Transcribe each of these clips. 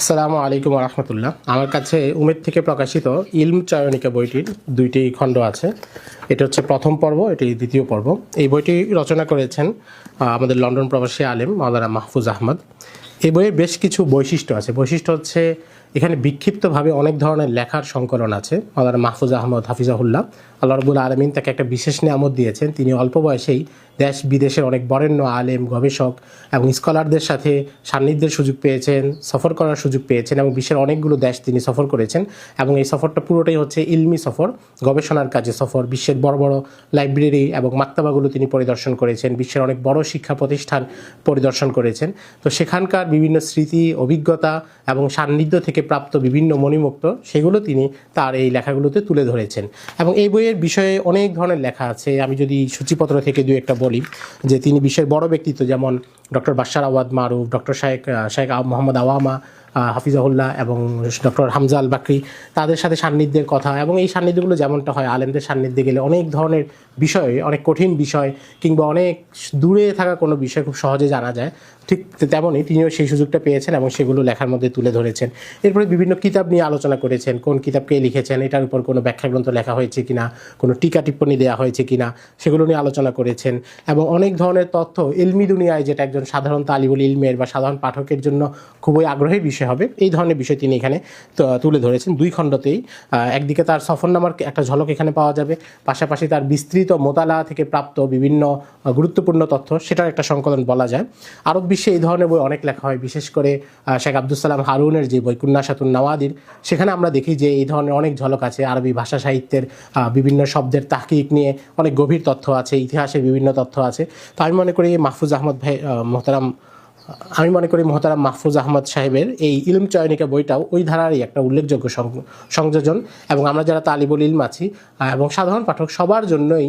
আসসালামু আলাইকুম রহমতুল্লাহ। আমার কাছে উমেদ থেকে প্রকাশিত ইলম চয়নিকা বইটির দুইটি খণ্ড আছে। এটা হচ্ছে প্রথম পর্ব, এটি দ্বিতীয় পর্ব। এই বইটি রচনা করেছেন আমাদের লন্ডন প্রবাসী আলেম মাওলানা মাহফুজ আহমদ। এই বইয়ের বেশ কিছু বৈশিষ্ট্য আছে। বৈশিষ্ট্য হচ্ছে এখানে বিক্ষিপ্তভাবে অনেক ধরনের লেখার সংকলন আছে। মাওলানা মাহফুজ আহমদ হাফিজাহুল্লাহ, আল্লাহ রাব্বুল আলামিন তাকে একটা বিশেষ নিয়ামত দিয়েছেন। তিনি অল্প বয়সেই দেশ বিদেশের অনেক বরেণ্য আলেম, গবেষক এবং স্কলারদের সাথে সান্নিধ্যের সুযোগ পেয়েছেন, সফর করার সুযোগ পেয়েছেন এবং বিশ্বের অনেকগুলো দেশ তিনি সফর করেছেন। এবং এই সফরটা পুরোটাই হচ্ছে ইলমি সফর, গবেষণার কাজে সফর। বিশ্বের বড় বড় লাইব্রেরি এবং মাক্তাবাগুলো তিনি পরিদর্শন করেছেন, বিশ্বের অনেক বড় শিক্ষা প্রতিষ্ঠান পরিদর্শন করেছেন। তো সেখানকার বিভিন্ন স্মৃতি, অভিজ্ঞতা এবং সান্নিধ্য থেকে প্রাপ্ত বিভিন্ন মণিমুক্ত, সেগুলো তিনি তার এই লেখাগুলোতে তুলে ধরেছেন। এবং এই বইয়ের বিষয়ে অনেক ধরনের লেখা আছে। আমি যদি সূচিপত্র থেকে দু একটা বলি, যে তিনি বিশ্বের বড় ব্যক্তিত্ব যেমন ডক্টর বাশার আওয়াদ মারুফ, ডক্টর শেখ মোহাম্মদ আওয়ামা হাফিজাহুল্লাহ এবং ডক্টর হামজা আল বাকরি, তাদের সাথে সান্নিধ্যের কথা। এবং এই সান্নিধ্যগুলো যেমনটা হয় আলেমদের সান্নিধ্যে গেলে অনেক ধরনের বিষয়, অনেক কঠিন বিষয় কিংবা অনেক দূরে থাকা কোনো বিষয় খুব সহজে জানা যায়। ঠিক তেমনই তিনিও সেই সুযোগটা পেয়েছেন এবং সেগুলো লেখার মধ্যে তুলে ধরেছেন। এরপরে বিভিন্ন কিতাব নিয়ে আলোচনা করেছেন, কোন কিতাবকে লিখেছেন, এটার উপর কোনো ব্যাখ্যা গ্রন্থ লেখা হয়েছে কিনা, কোনো টিকা টিপ্পণী দেওয়া হয়েছে কিনা, সেগুলো নিয়ে আলোচনা করেছেন। এবং অনেক ধরনের তথ্য ইলমি দুনিয়ায়, যেটা একজন সাধারণ তালিবুল ইলমের বা সাধারণ পাঠকের জন্য খুবই আগ্রহের বিষয় হবে, এই ধরনের বিষয় তিনি এখানে তুলে ধরেছেন দুই খণ্ডতেই। একদিকে তার সফরনামার একটা ঝলক এখানে পাওয়া যাবে, পাশাপাশি তার বিস্তৃত মোতালা থেকে প্রাপ্ত বিভিন্ন গুরুত্বপূর্ণ তথ্য, সেটার একটা সংকলন বলা যায়। আরব বিশ্বে এই ধরনের বই অনেক লেখা হয়, বিশেষ করে শেখ আব্দুল সালাম হারুনের যে বই কুন্নাসাতুন নওয়াদির, সেখানে আমরা দেখি যে এই ধরনের অনেক ঝলক আছে। আরবি ভাষা সাহিত্যের বিভিন্ন শব্দের তাহকিক নিয়ে অনেক গভীর তথ্য আছে, ইতিহাসের বিভিন্ন তথ্য আছে। তো আমি মনে করি মোহতারাম মাহফুজ আহমদ সাহেবের এই ইলম চয়নিকা বইটাও ওই ধারারই একটা উল্লেখযোগ্য সংযোজন। এবং আমরা যারা তালিবুল ইলম আছি এবং সাধারণ পাঠক, সবার জন্যই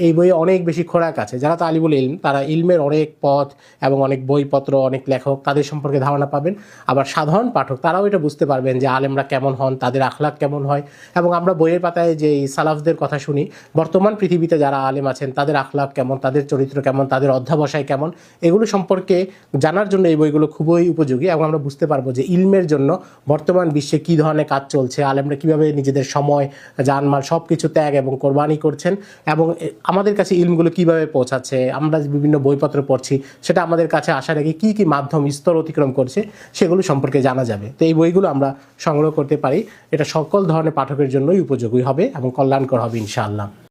এই বইয়ে অনেক বেশি খোরাক আছে। যারা তালিবুল ইলম, তারা ইলমের অনেক পথ এবং অনেক বইপত্র, অনেক লেখক, তাদের সম্পর্কে ধারণা পাবেন। আবার সাধারণ পাঠক, তারাও এটা বুঝতে পারবেন যে আলেমরা কেমন হন, তাদের আখলাক কেমন হয়। এবং আমরা বইয়ের পাতায় যে সালাফদের কথা শুনি, বর্তমান পৃথিবীতে যারা আলেম আছেন তাদের আখলাক কেমন, তাদের চরিত্র কেমন, তাদের অধ্যাবসায় কেমন, এগুলো সম্পর্কে জানার জন্য এই বইগুলো খুবই উপযোগী। এবং আমরা বুঝতে পারবো যে ইলমের জন্য বর্তমান বিশ্বে কী ধরনের কাজ চলছে, আলেমরা কীভাবে নিজেদের সময়, জানমাল সব কিছু ত্যাগ এবং কোরবানি করছেন, এবং আমাদের কাছে ইলমগুলো কীভাবে পৌঁছাচ্ছে। আমরা বিভিন্ন বইপত্র পড়ছি, সেটা আমাদের কাছে আসার আগে কী কী মাধ্যম স্তর অতিক্রম করছে, সেগুলো সম্পর্কে জানা যাবে। তো এই বইগুলো আমরা সংগ্রহ করতে পারি। এটা সকল ধরনের পাঠকের জন্যই উপযোগী হবে এবং কল্যাণকর হবে ইনশাআল্লাহ।